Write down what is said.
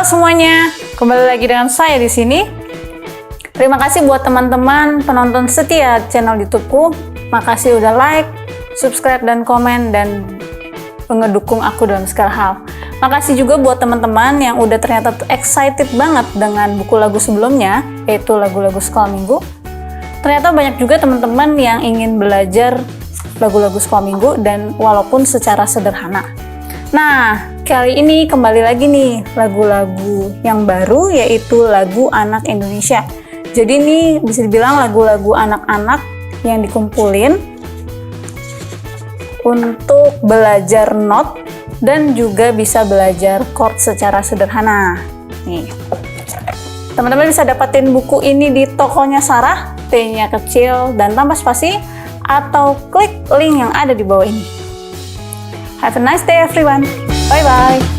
semuanya, kembali lagi dengan saya di sini. Terima kasih buat teman-teman penonton setia channel YouTubeku. Makasih udah like, subscribe, dan komen, dan ngedukung aku dalam segala hal. Makasih juga buat teman-teman yang udah ternyata excited banget dengan buku lagu sebelumnya, yaitu lagu-lagu sekolah minggu. Ternyata banyak juga teman-teman yang ingin belajar lagu-lagu sekolah minggu, dan walaupun secara sederhana. Nah, kali ini kembali lagi nih lagu-lagu yang baru, yaitu lagu anak Indonesia. Jadi ini bisa dibilang lagu-lagu anak-anak yang dikumpulin untuk belajar not dan juga bisa belajar chord secara sederhana. Nih, teman-teman bisa dapatin buku ini di tokonya Sarah, T-nya kecil dan tanpa spasi, atau klik link yang ada di bawah ini. Have a nice day everyone. Bye bye.